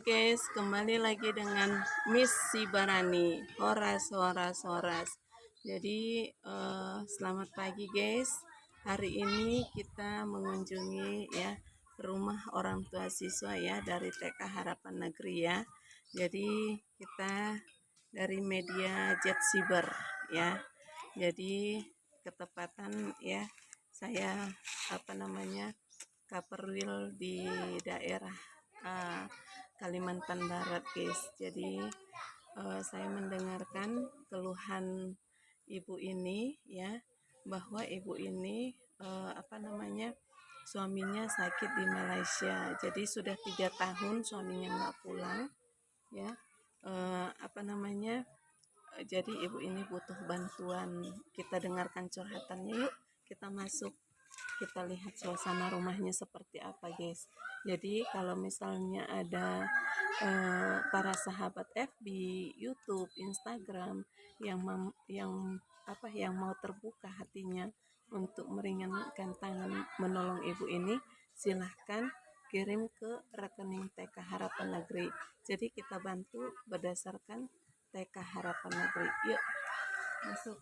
guys, kembali lagi dengan Miss Sibarani. Horas. Jadi selamat pagi guys. Hari ini kita mengunjungi ya rumah orang tua siswa ya dari TK Harapan Negeri ya. Jadi kita dari media Jet Siber ya. Jadi ketepatan ya saya Kaperwil di daerah Kalimantan Barat guys. Jadi saya mendengarkan keluhan ibu ini ya, bahwa ibu ini suaminya sakit di Malaysia. Jadi sudah 3 tahun suaminya nggak pulang ya. Jadi ibu ini butuh bantuan. Kita dengarkan curhatannya yuk. Kita masuk, kita lihat suasana rumahnya seperti apa guys. Jadi kalau misalnya ada para sahabat FB, YouTube, Instagram yang mau terbuka hatinya untuk meringankan tangan menolong ibu ini, silahkan kirim ke rekening TK Harapan Negeri. Jadi kita bantu berdasarkan TK Harapan Negeri. Yuk masuk.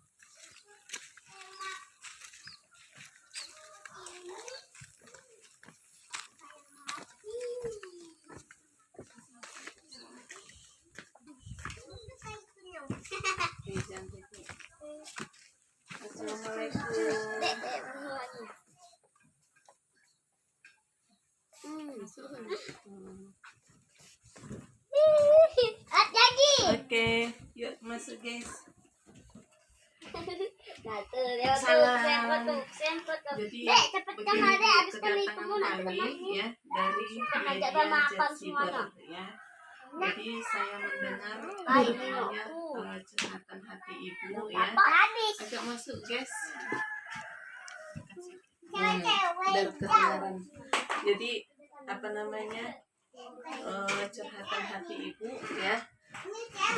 Oke, yuk masuk guys. Salam. Jadi kedatangan kami ya dari media Jet Siber ya. Jadi saya mendengar curhatan hati ibu ya. Agak masuk guys. Biar kedengaran. Jadi curhatan hati ibu ya,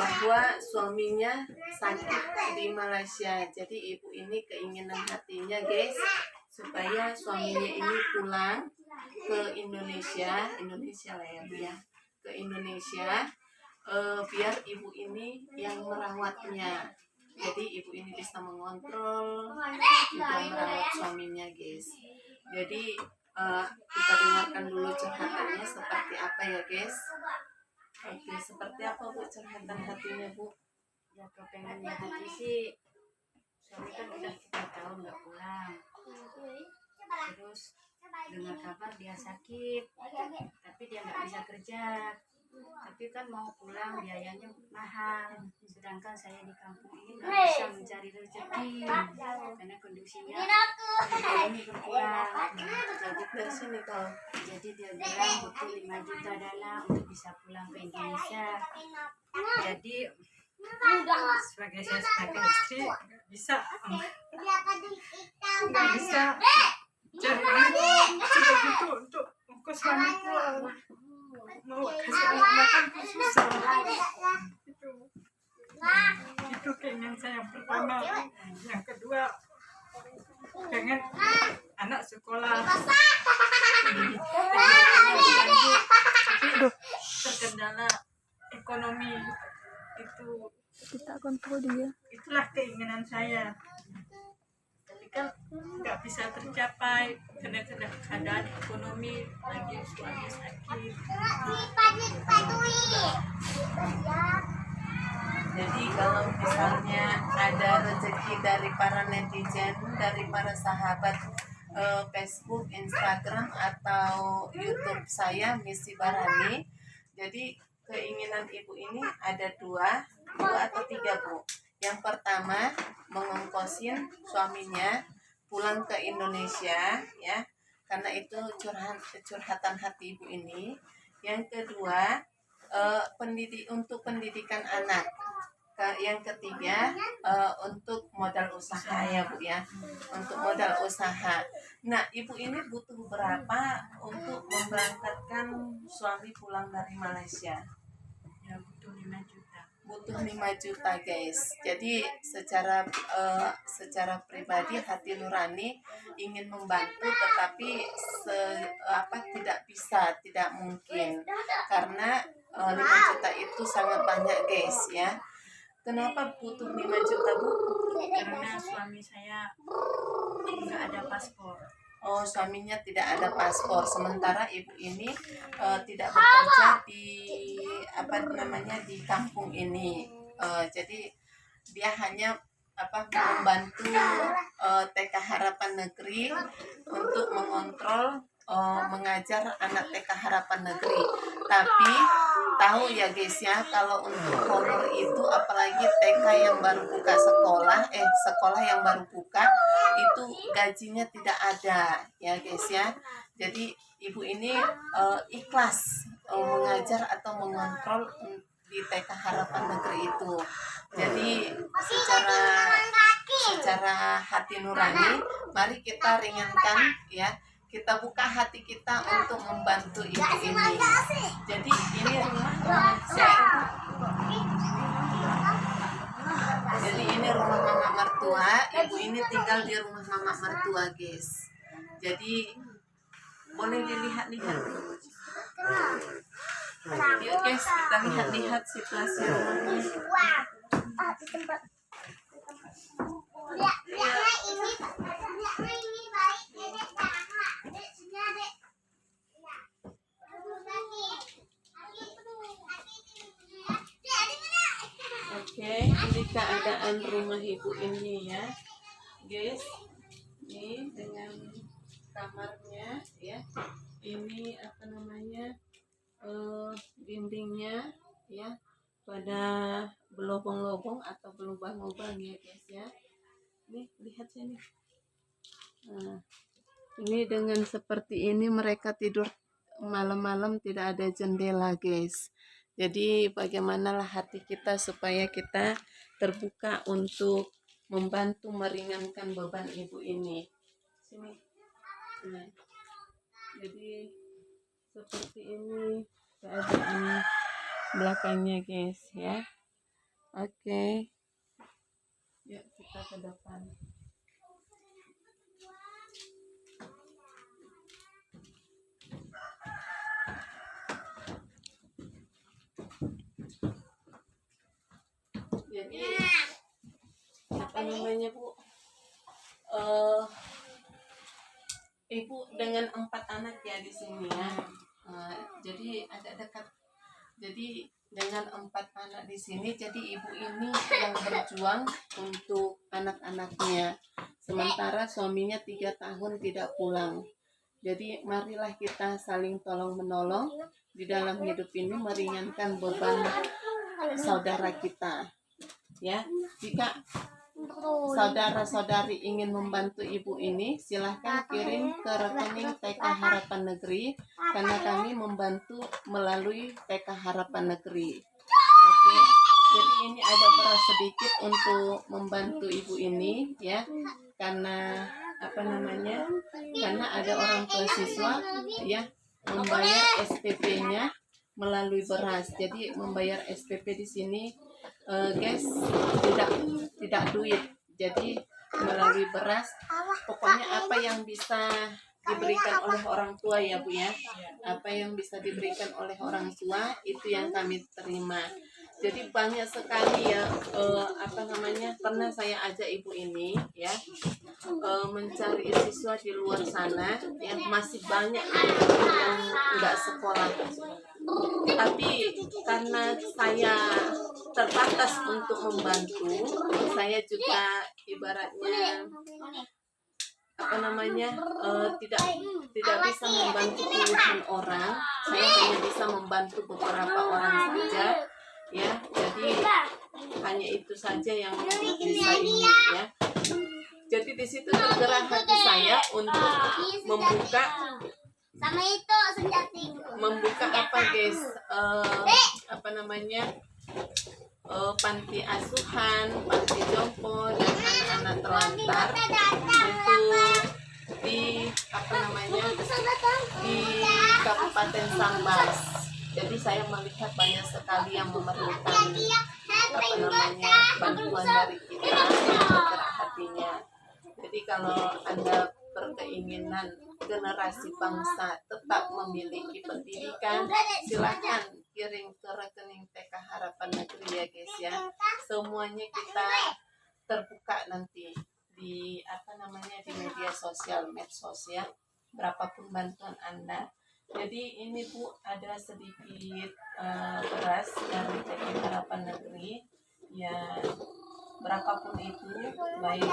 bahwa suaminya sakit di Malaysia. Jadi ibu ini keinginan hatinya guys, supaya suaminya ini pulang ke Indonesia lah ya, ke Indonesia, biar ibu ini yang merawatnya. Jadi ibu ini bisa mengontrol juga merawat suaminya guys. Jadi kita dengarkan dulu curhatannya seperti apa ya guys. Oke, seperti apa Bu curhatan hatinya Bu? Ya kepengennya hati sih, suami kan udah 3 tahun nggak pulang. Terus dengar kabar dia sakit, tapi dia nggak bisa kerja. Tapi kan mau pulang biayanya mahal. Sedangkan saya di kampung ini nggak bisa mencari rezeki karena kondisinya ini berkurang. Jadi dia bilang butuh 5 juta dana untuk bisa pulang ke Indonesia. Jadi sebagai istri nggak bisa cari sudah gitu untuk ongkos suami pulang, mau kasih anak makan pun susah. Itu keinginan saya yang pertama. Yang kedua, pengen anak sekolah tapi terkendala ekonomi itu. Kita kontrol dia. Itulah keinginan saya, tapi kan nggak bisa tercapai karena keadaan ekonomi lagi suami sakit. Jadi kalau misalnya ada rezeki dari para netizen, dari para sahabat Facebook, Instagram atau YouTube saya Miss Sibarani, jadi keinginan ibu ini ada dua atau 3 Bu. Yang pertama, mengongkosin suaminya pulang ke Indonesia ya, karena itu curhatan hati ibu ini. Yang kedua, untuk pendidikan anak. Yang ketiga, untuk modal usaha ya Bu ya, untuk modal usaha. Nah, ibu ini butuh berapa untuk memberangkatkan suami pulang dari Malaysia? Ya butuh 5 juta. Butuh 5 juta guys. Jadi secara pribadi hati nurani ingin membantu, tetapi tidak bisa, tidak mungkin karena 5 juta itu sangat banyak guys ya. Kenapa butuh 5 juta Bu? Karena suami saya nggak ada paspor. Oh, suaminya tidak ada paspor, sementara ibu ini tidak bekerja di di kampung ini. Jadi dia hanya membantu TK Harapan Negeri untuk mengontrol mengajar anak TK Harapan Negeri. Tapi tahu ya guys ya, kalau untuk honor itu apalagi TK yang baru buka sekolah yang baru buka itu gajinya tidak ada ya guys ya. Jadi ibu ini ikhlas mengajar atau mengontrol di TK Harapan Negeri itu. Jadi secara hati nurani, mari kita ringankan ya. Kita buka hati kita untuk membantu ibu ini. Jadi ini rumah mama mertua. Ibu ini tinggal di rumah mama mertua guys. Jadi boleh dilihat-lihat. Yuk guys, kita lihat-lihat situasi rumahnya. Oke, ini keadaan rumah ibu ini ya, guys. Ini dengan kamarnya ya. Ini dindingnya ya, pada berlubang-lubang atau berlubang-lubang ya guys ya. Nih lihat sini. Nah, ini dengan seperti ini mereka tidur malam-malam tidak ada jendela guys. Jadi bagaimanalah hati kita supaya kita terbuka untuk membantu meringankan beban ibu ini. Sini. Nah, jadi seperti ini keadaan belakangnya guys ya. Oke. Yuk kita ke depan. Jadi Bu, ibu dengan 4 anak ya di sini ya. Jadi agak dekat. Jadi dengan 4 anak di sini, jadi ibu ini yang berjuang untuk anak-anaknya. Sementara suaminya 3 tahun tidak pulang. Jadi marilah kita saling tolong menolong di dalam hidup ini, meringankan beban saudara kita. Ya, jika saudara-saudari ingin membantu ibu ini, silahkan kirim ke rekening TK Harapan Negeri karena kami membantu melalui TK Harapan Negeri. Oke, jadi ini ada beras sedikit untuk membantu ibu ini ya, karena karena ada orang tua siswa ya membayar SPP-nya melalui beras. Jadi membayar SPP di sini guys tidak duit, jadi melalui beras. Pokoknya apa yang bisa diberikan oleh orang tua ya Bu ya, apa yang bisa diberikan oleh orang tua itu yang kami terima. Jadi banyak sekali ya pernah saya ajak ibu ini ya mencari siswa di luar sana ya, masih banyak yang nggak sekolah. Tapi karena saya terbatas untuk membantu, saya juga ibaratnya tidak bisa membantu puluhan orang. Saya hanya bisa membantu beberapa orang saja ya. Jadi hanya itu saja yang bisa ini ya. Jadi di situ tergerak hati saya untuk membuka panti asuhan, panti jompo dan anak-anak terlantar untuk di Kabupaten Sambas. Jadi saya melihat banyak sekali yang memerlukan bantuan dari kita, yang bergerak hatinya. Jadi kalau Anda berkeinginan generasi bangsa tetap memiliki pendidikan, silahkan kirim ke rekening TK Harapan Negeri ya guys ya. Semuanya kita terbuka nanti di di media sosial, medsos ya, berapapun bantuan Anda. Jadi ini Bu, ada sedikit beras dari TK Harapan Negeri ya, berapapun itu, baik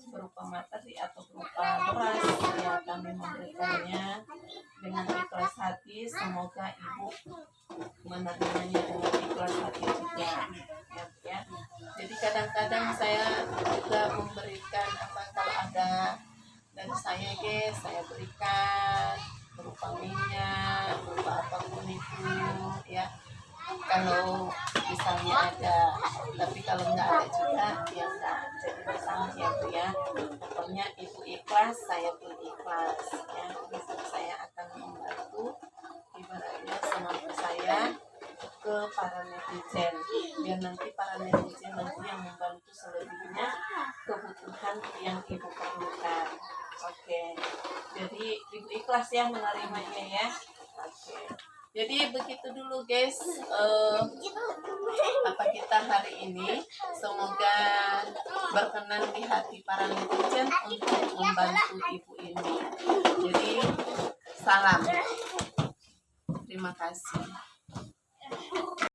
berupa materi atau berupa beras ya, kami memberikannya dengan ikhlas hati. Semoga Ibu menerimanya dengan ikhlas hati juga ya. Jadi kadang-kadang saya juga memberikan kalau ada dari saya guys, saya berikan berupa minyak, berupa apapun itu ya, kalau misalnya ada. Tapi kalau nggak ada juga ya nggak jadi masalah ya Bu ya. Pokoknya Ibu ikhlas, saya pun ikhlas ya. Saya akan membantu ibaratnya semampu saya ke para netizen, biar nanti para netizen nanti yang membantu selebihnya kebutuhan yang Ibu perlukan. Oke, jadi Ibu ikhlas ya menerimanya ya. Oke, jadi begitu dulu guys kita hari ini. Semoga berkenan di hati para netizen untuk membantu Ibu ini. Jadi salam, terima kasih.